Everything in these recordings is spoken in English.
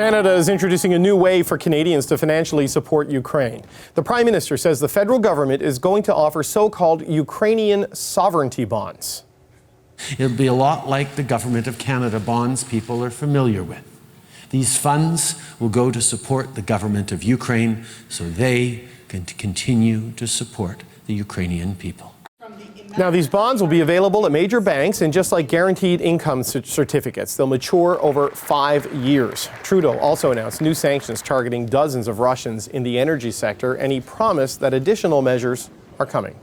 Canada is introducing a new way for Canadians to financially support Ukraine. The Prime Minister says the federal government is going to offer so-called Ukrainian sovereignty bonds. It'll be a lot like the Government of Canada bonds people are familiar with. These funds will go to support the government of Ukraine so they can continue to support the Ukrainian people. Now, these bonds will be available at major banks, and just like guaranteed income certificates, they'll mature over 5 years. Trudeau also announced new sanctions targeting dozens of Russians in the energy sector, and he promised that additional measures are coming.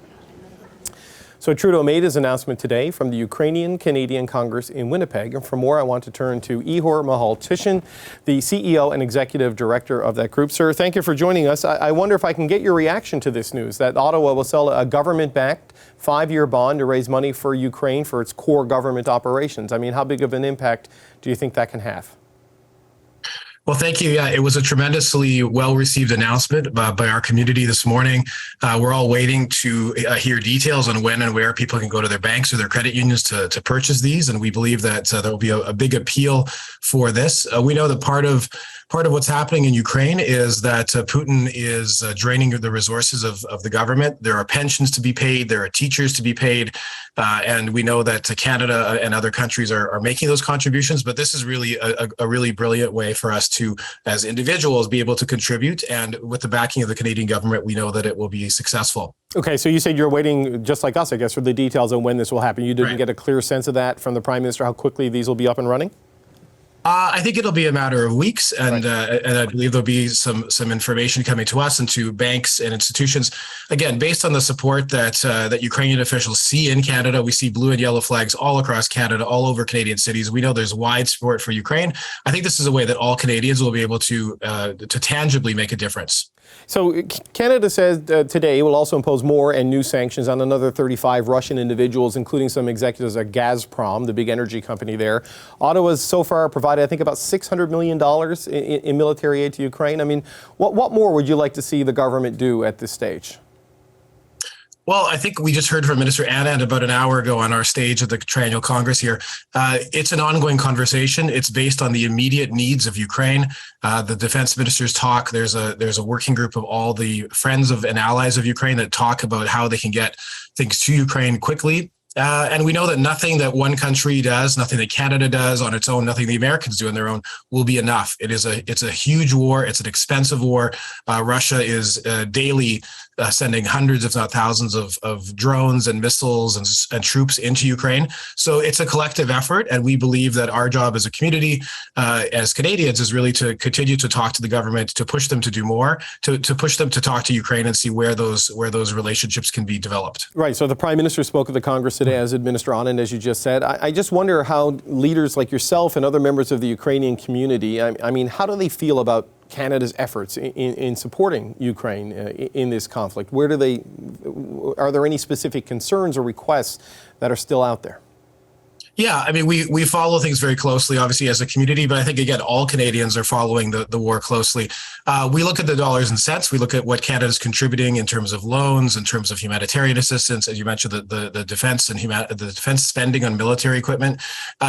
So Trudeau made his announcement today from the Ukrainian-Canadian Congress in Winnipeg. And for more, I want to turn to Ihor Michalchyshyn, the CEO and Executive Director of that group. Sir, thank you for joining us. I wonder if I can get your reaction to this news, that Ottawa will sell a government-backed 5-year bond to raise money for Ukraine for its core government operations. I mean, how big of an impact do you think that can have? Well, thank you. Yeah, it was a tremendously well-received announcement by our community this morning. We're all waiting to hear details on when and where people can go to their banks or their credit unions to purchase these. And we believe that there will be a big appeal for this. We know that part of what's happening in Ukraine is that Putin is draining the resources of the government. There are pensions to be paid. There are teachers to be paid. And we know that Canada and other countries are making those contributions. But this is really a really brilliant way for us to, as individuals, be able to contribute. And with the backing of the Canadian government, we know that it will be successful. Okay, so you said you're waiting, just like us, I guess, for the details on when this will happen. You didn't get a clear sense of that from the Prime Minister, how quickly these will be up and running? I think it'll be a matter of weeks, and I believe there'll be some information coming to us and to banks and institutions. Again, based on the support that Ukrainian officials see in Canada, we see blue and yellow flags all across Canada, all over Canadian cities. We know there's wide support for Ukraine. I think this is a way that all Canadians will be able to tangibly make a difference. So Canada says today it will also impose more and new sanctions on another 35 Russian individuals, including some executives at Gazprom, the big energy company there. Ottawa's so far provided, I think, about $600 million in military aid to Ukraine. I mean, what more would you like to see the government do at this stage? Well, I think we just heard from Minister Anand about an hour ago on our stage at the Triennial Congress here. It's an ongoing conversation. It's based on the immediate needs of Ukraine. The defense ministers talk. There's a working group of all the friends of and allies of Ukraine that talk about how they can get things to Ukraine quickly. And we know that nothing that one country does, nothing that Canada does on its own, nothing the Americans do on their own will be enough. It's a huge war. It's an expensive war. Russia is daily sending hundreds, if not thousands, of drones and missiles and troops into Ukraine. So it's a collective effort, and we believe that our job as a community, as Canadians, is really to continue to talk to the government, to push them to do more, to push them to talk to Ukraine and see where those relationships can be developed. Right. So the Prime Minister spoke at the Congress today, as did Minister Anand, as you just said. I just wonder how leaders like yourself and other members of the Ukrainian community, I mean, how do they feel about Canada's efforts in supporting Ukraine in this conflict? Are there any specific concerns or requests that are still out there? Yeah, I mean, we follow things very closely, obviously, as a community, but I think, again, all Canadians are following the war closely. We look at the dollars and cents. We look at what Canada's contributing in terms of loans, in terms of humanitarian assistance. As you mentioned, the defense and the defense spending on military equipment.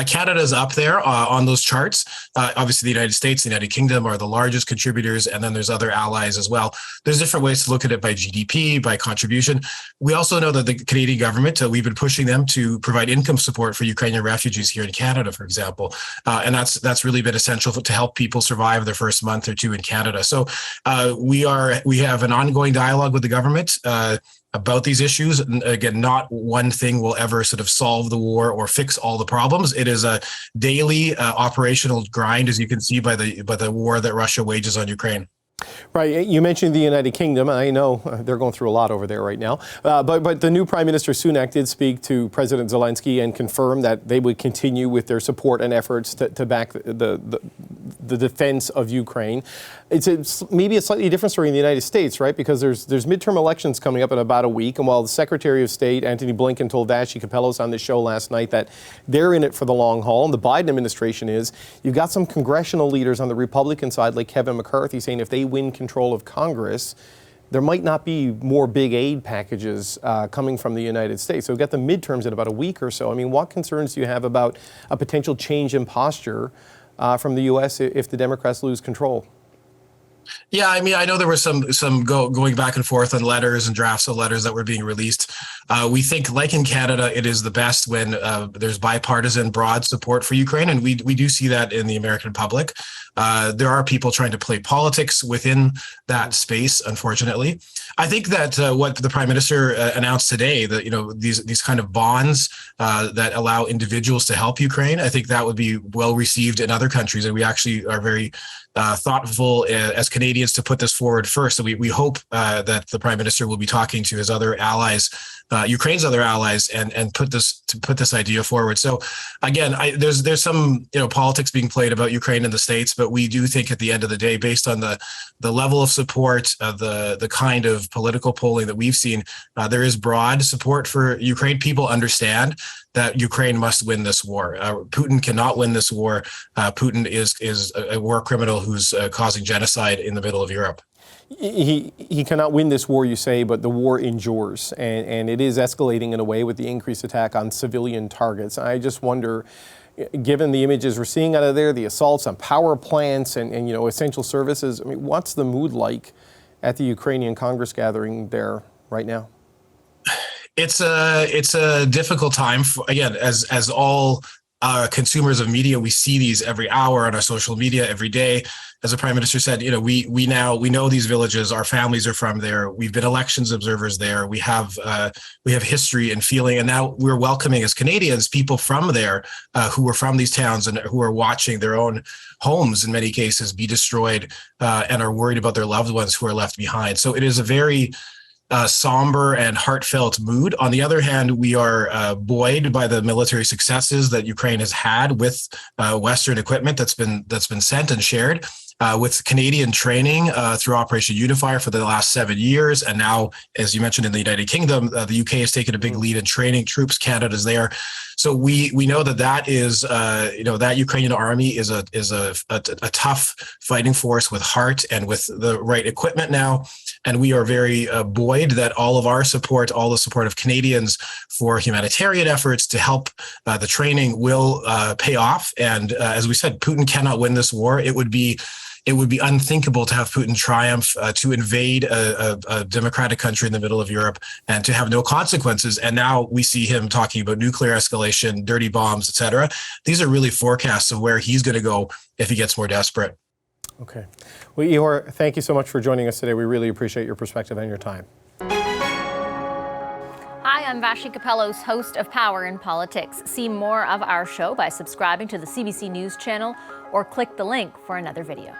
Canada's up there on those charts. Obviously, the United States, the United Kingdom are the largest contributors, and then there's other allies as well. There's different ways to look at it by GDP, by contribution. We also know that the Canadian government, we've been pushing them to provide income support for Ukrainian refugees here in Canada, for example, and that's really been essential to help people survive their first month or two in Canada. So we have an ongoing dialogue with the government about these issues. And again, not one thing will ever sort of solve the war or fix all the problems. It is a daily operational grind, as you can see by the war that Russia wages on Ukraine. Right. You mentioned the United Kingdom. I know they're going through a lot over there right now. But the new Prime Minister Sunak did speak to President Zelensky and confirm that they would continue with their support and efforts to back the defense of Ukraine. It's maybe a slightly different story in the United States, right? Because there's midterm elections coming up in about a week. And while the Secretary of State, Antony Blinken, told Vassy Kapelos on this show last night that they're in it for the long haul, and the Biden administration is, you've got some congressional leaders on the Republican side, like Kevin McCarthy, saying if they win control of Congress, there might not be more big aid packages coming from the United States. So we've got the midterms in about a week or so. I mean, what concerns do you have about a potential change in posture from the U.S. if the Democrats lose control? Yeah, I mean, I know there was some going back and forth on letters and drafts of letters that were being released. We think, like in Canada, it is the best when there's bipartisan, broad support for Ukraine, and we do see that in the American public. There are people trying to play politics within that space, unfortunately. I think that what the Prime Minister announced today, that these kind of bonds that allow individuals to help Ukraine, I think that would be well received in other countries, and we actually are very thoughtful as Canadians to put this forward first. So we hope that the Prime Minister will be talking to his other allies, Ukraine's other allies, and put this idea forward. So again, there's some politics being played about Ukraine in the States, but we do think at the end of the day, based on the level of support, the kind of political polling that we've seen, there is broad support for Ukraine. People understand that Ukraine must win this war. Putin cannot win this war. Putin is a war criminal who's causing genocide in the middle of Europe. He cannot win this war, you say, but the war endures, and it is escalating in a way with the increased attack on civilian targets. I just wonder, given the images we're seeing out of there, the assaults on power plants and essential services, I mean, what's the mood like at the Ukrainian Congress gathering there right now? It's a difficult time. Again, as all consumers of media, we see these every hour on our social media every day. As the Prime Minister said, we know these villages. Our families are from there. We've been elections observers there. We have history and feeling, and now we're welcoming as Canadians people from there who are from these towns and who are watching their own homes in many cases be destroyed and are worried about their loved ones who are left behind. So it is a very somber and heartfelt mood. On the other hand, we are buoyed by the military successes that Ukraine has had with Western equipment that's been sent and shared. With Canadian training through Operation Unifier for the last 7 years. And now, as you mentioned, in the United Kingdom, the UK has taken a big lead in training troops. Canada's there. So we know that is, that Ukrainian army is a tough fighting force with heart and with the right equipment now. And we are very buoyed that all of our support, all the support of Canadians for humanitarian efforts to help the training will pay off. And as we said, Putin cannot win this war. It would be unthinkable to have Putin triumph, to invade a democratic country in the middle of Europe and to have no consequences. And now we see him talking about nuclear escalation, dirty bombs, etc. These are really forecasts of where he's going to go if he gets more desperate. Okay. Well, Ihor, thank you so much for joining us today. We really appreciate your perspective and your time. Hi, I'm Vashi Capellos, host of Power in Politics. See more of our show by subscribing to the CBC News channel or click the link for another video.